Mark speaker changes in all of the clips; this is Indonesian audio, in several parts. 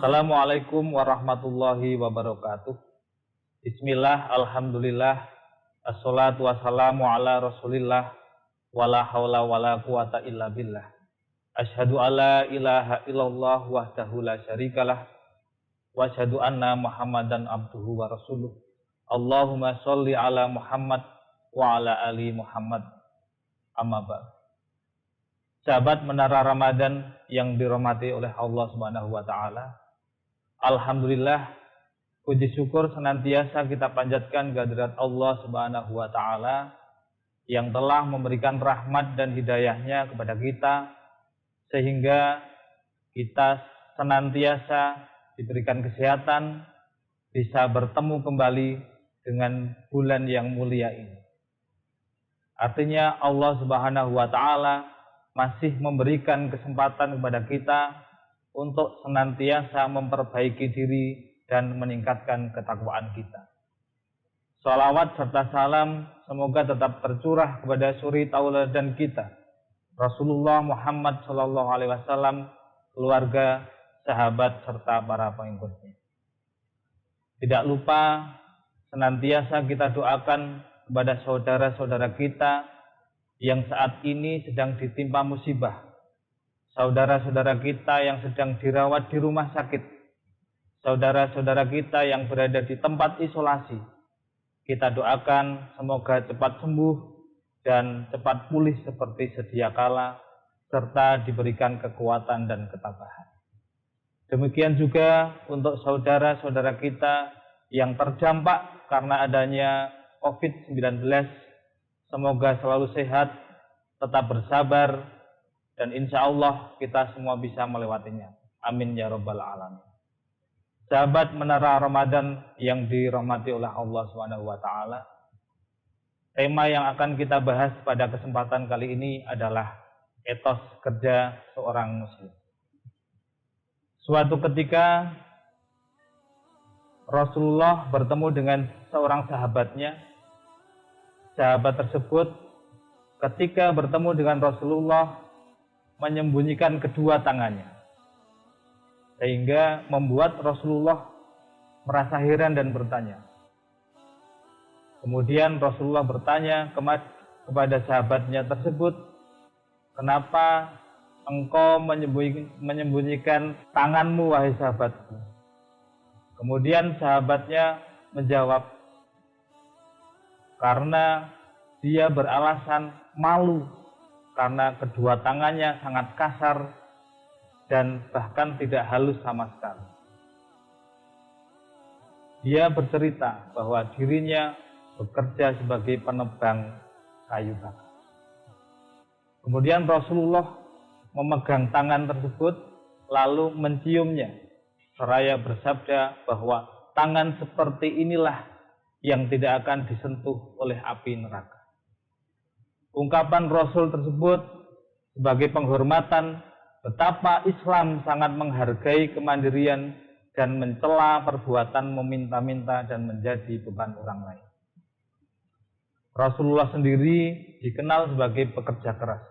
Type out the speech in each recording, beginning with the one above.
Speaker 1: Assalamualaikum warahmatullahi wabarakatuh. Bismillah, alhamdulillah, assalatu wassalamu ala rasulillah, wala hawla wala quwata illa billah. Asyhadu alla ilaha illallah wahdahu la syarikalah, wa asyhadu anna muhammadan abduhu wa rasuluh. Allahumma sholli ala Muhammad wa ala ali Muhammad. Amma ba'd. Sahabat Menara Ramadan yang dirahmati oleh Allah Subhanahu wa taala. Alhamdulillah, puji syukur senantiasa kita panjatkan kehadirat Allah Subhanahu wa taala yang telah memberikan rahmat dan hidayahnya kepada kita sehingga kita senantiasa diberikan kesehatan, bisa bertemu kembali dengan bulan yang mulia ini. Artinya Allah Subhanahu wa taala masih memberikan kesempatan kepada kita untuk senantiasa memperbaiki diri dan meningkatkan ketakwaan kita. Shalawat serta salam semoga tetap tercurah kepada suri tauladan kita, Rasulullah Muhammad SAW, keluarga, sahabat, serta para pengikutnya. Tidak lupa senantiasa kita doakan kepada saudara-saudara kita yang saat ini sedang ditimpa musibah, saudara-saudara kita yang sedang dirawat di rumah sakit, saudara-saudara kita yang berada di tempat isolasi. Kita doakan semoga cepat sembuh dan cepat pulih seperti sedia kala, serta diberikan kekuatan dan ketabahan. Demikian juga untuk saudara-saudara kita yang terdampak karena adanya COVID-19, semoga selalu sehat, tetap bersabar, dan insya Allah kita semua bisa melewatinya. Amin ya rabbal alamin. Sahabat Menara Ramadan yang dirahmati oleh Allah Subhanahu wa taala, tema yang akan kita bahas pada kesempatan kali ini adalah etos kerja seorang muslim. Suatu ketika Rasulullah bertemu dengan seorang sahabatnya. Sahabat tersebut ketika bertemu dengan Rasulullah menyembunyikan kedua tangannya, sehingga membuat Rasulullah merasa heran dan bertanya. Kemudian Rasulullah bertanya kepada sahabatnya tersebut, "Kenapa engkau menyembunyikan tanganmu, wahai sahabatku?" Kemudian sahabatnya menjawab, karena dia beralasan malu karena kedua tangannya sangat kasar dan bahkan tidak halus sama sekali. Dia bercerita bahwa dirinya bekerja sebagai penebang kayu bakar. Kemudian Rasulullah memegang tangan tersebut lalu menciumnya seraya bersabda bahwa tangan seperti inilah yang tidak akan disentuh oleh api neraka. Ungkapan Rasul tersebut sebagai penghormatan betapa Islam sangat menghargai kemandirian dan mencela perbuatan meminta-minta dan menjadi beban orang lain. Rasulullah sendiri dikenal sebagai pekerja keras.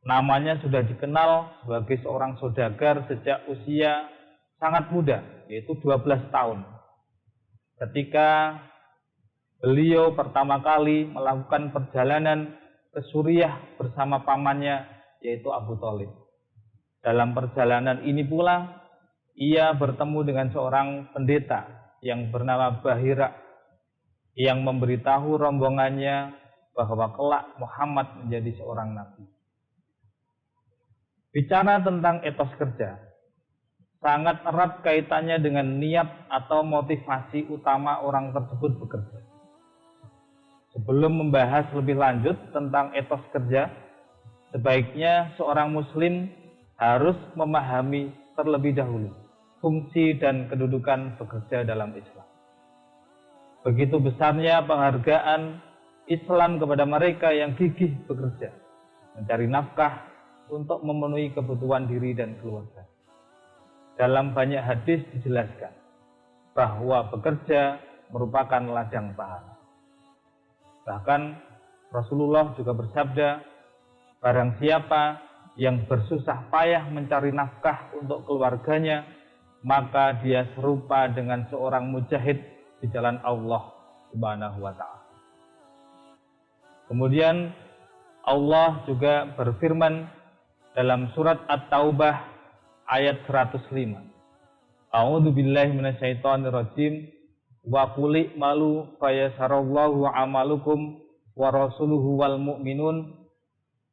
Speaker 1: Namanya sudah dikenal sebagai seorang saudagar sejak usia sangat muda, yaitu 12 tahun. Ketika beliau pertama kali melakukan perjalanan ke Suriah bersama pamannya, yaitu Abu Thalib. Dalam perjalanan ini pula, ia bertemu dengan seorang pendeta yang bernama Bahira, yang memberitahu rombongannya bahwa kelak Muhammad menjadi seorang nabi. Bicara tentang etos kerja, sangat erat kaitannya dengan niat atau motivasi utama orang tersebut bekerja. Sebelum membahas lebih lanjut tentang etos kerja, sebaiknya seorang muslim harus memahami terlebih dahulu fungsi dan kedudukan bekerja dalam Islam. Begitu besarnya penghargaan Islam kepada mereka yang gigih bekerja, mencari nafkah untuk memenuhi kebutuhan diri dan keluarga. Dalam banyak hadis dijelaskan bahwa bekerja merupakan ladang pahala. Bahkan Rasulullah juga bersabda, barang siapa yang bersusah payah mencari nafkah untuk keluarganya, maka dia serupa dengan seorang mujahid di jalan Allah Subhanahu wa ta'ala. Kemudian Allah juga berfirman dalam surat At-Taubah ayat 105. A'udzu billahi minasyaitonir rajim. Wa qul malu fayasarallahu amalukum wa rasuluhu wal mu'minun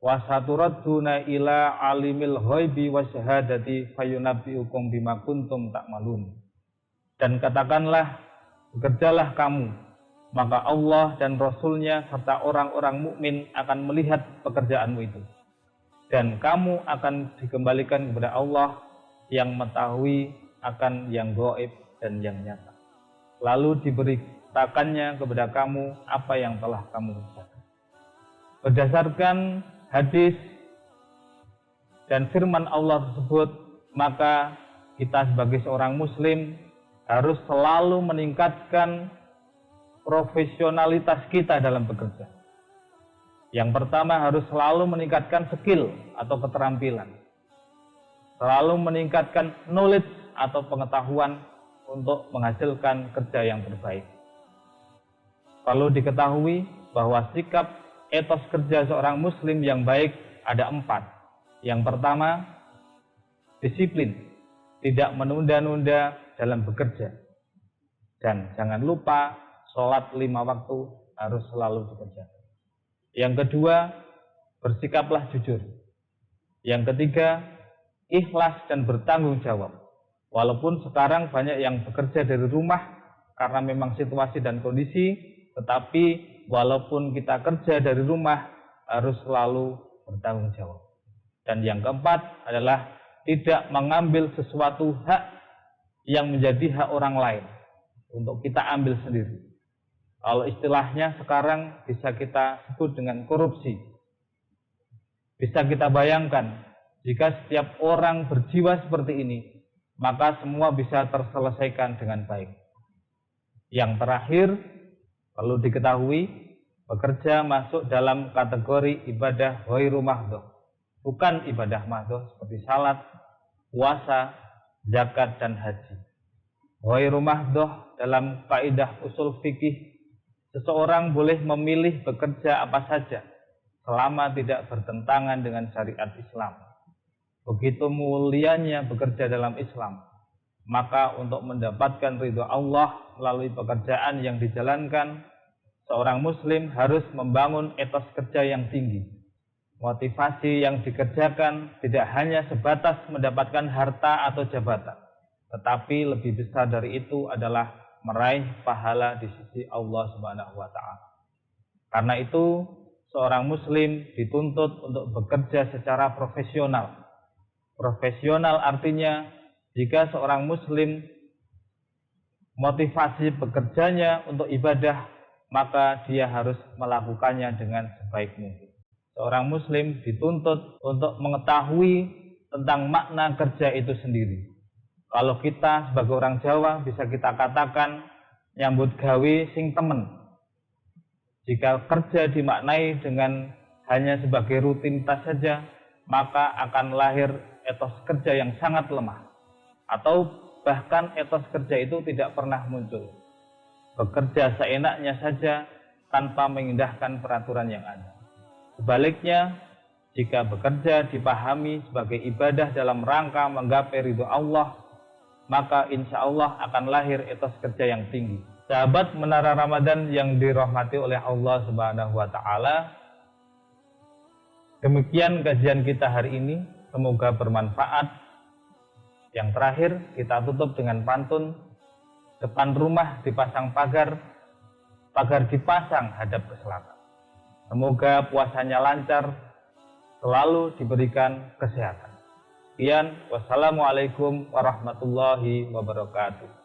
Speaker 1: wa saturadduna ila alimil ghaibi wasyahadati fayunabbiukum bima kuntum ta'malun. Dan katakanlah, bekerjalah kamu, maka Allah dan Rasulnya serta orang-orang mukmin akan melihat pekerjaanmu itu. Dan kamu akan dikembalikan kepada Allah yang mengetahui akan yang gaib dan yang nyata. Lalu diberitakannya kepada kamu apa yang telah kamu kerjakan. Berdasarkan hadis dan firman Allah tersebut, maka kita sebagai seorang muslim harus selalu meningkatkan profesionalitas kita dalam bekerja. Yang pertama, harus selalu meningkatkan skill atau keterampilan. Selalu meningkatkan knowledge atau pengetahuan untuk menghasilkan kerja yang terbaik. Perlu diketahui bahwa sikap etos kerja seorang muslim yang baik ada 4. Yang pertama, disiplin, tidak menunda-nunda dalam bekerja. Dan jangan lupa sholat 5 waktu harus selalu dikerjakan. Yang kedua, bersikaplah jujur. Yang ketiga, ikhlas dan bertanggung jawab. Walaupun sekarang banyak yang bekerja dari rumah karena memang situasi dan kondisi, tetapi walaupun kita kerja dari rumah harus selalu bertanggung jawab. Dan yang keempat adalah tidak mengambil sesuatu hak yang menjadi hak orang lain untuk kita ambil sendiri. Kalau istilahnya sekarang bisa kita sebut dengan korupsi. Bisa kita bayangkan jika setiap orang berjiwa seperti ini, maka semua bisa terselesaikan dengan baik. Yang terakhir, perlu diketahui, bekerja masuk dalam kategori ibadah ghairu mahdhah. Bukan ibadah mahdhah seperti salat, puasa, zakat, dan haji. Ghairu mahdhah dalam kaidah usul fikih, seseorang boleh memilih bekerja apa saja selama tidak bertentangan dengan syariat Islam. Begitu mulianya bekerja dalam Islam, maka untuk mendapatkan ridho Allah melalui pekerjaan yang dijalankan, seorang muslim harus membangun etos kerja yang tinggi. Motivasi yang dikerjakan tidak hanya sebatas mendapatkan harta atau jabatan, tetapi lebih besar dari itu adalah meraih pahala di sisi Allah Subhanahu wa ta'ala. Karena itu, seorang muslim dituntut untuk bekerja secara profesional. Profesional artinya jika seorang muslim motivasi bekerjanya untuk ibadah, maka dia harus melakukannya dengan sebaik mungkin. Seorang muslim dituntut untuk mengetahui tentang makna kerja itu sendiri. Kalau kita sebagai orang Jawa bisa kita katakan nyambut gawe sing temen. Jika kerja dimaknai dengan hanya sebagai rutinitas saja, maka akan lahir etos kerja yang sangat lemah, atau bahkan etos kerja itu tidak pernah muncul. Bekerja seenaknya saja tanpa mengindahkan peraturan yang ada. Sebaliknya, jika bekerja dipahami sebagai ibadah dalam rangka menggapai ridho Allah, maka insya Allah akan lahir etos kerja yang tinggi. Sahabat Menara Ramadan yang dirahmati oleh Allah Subhanahu wa ta'ala, demikian kajian kita hari ini. Semoga bermanfaat. Yang terakhir, kita tutup dengan pantun. Depan rumah dipasang pagar, pagar dipasang hadap ke selatan. Semoga puasanya lancar, selalu diberikan kesehatan. Sekian, wassalamualaikum warahmatullahi wabarakatuh.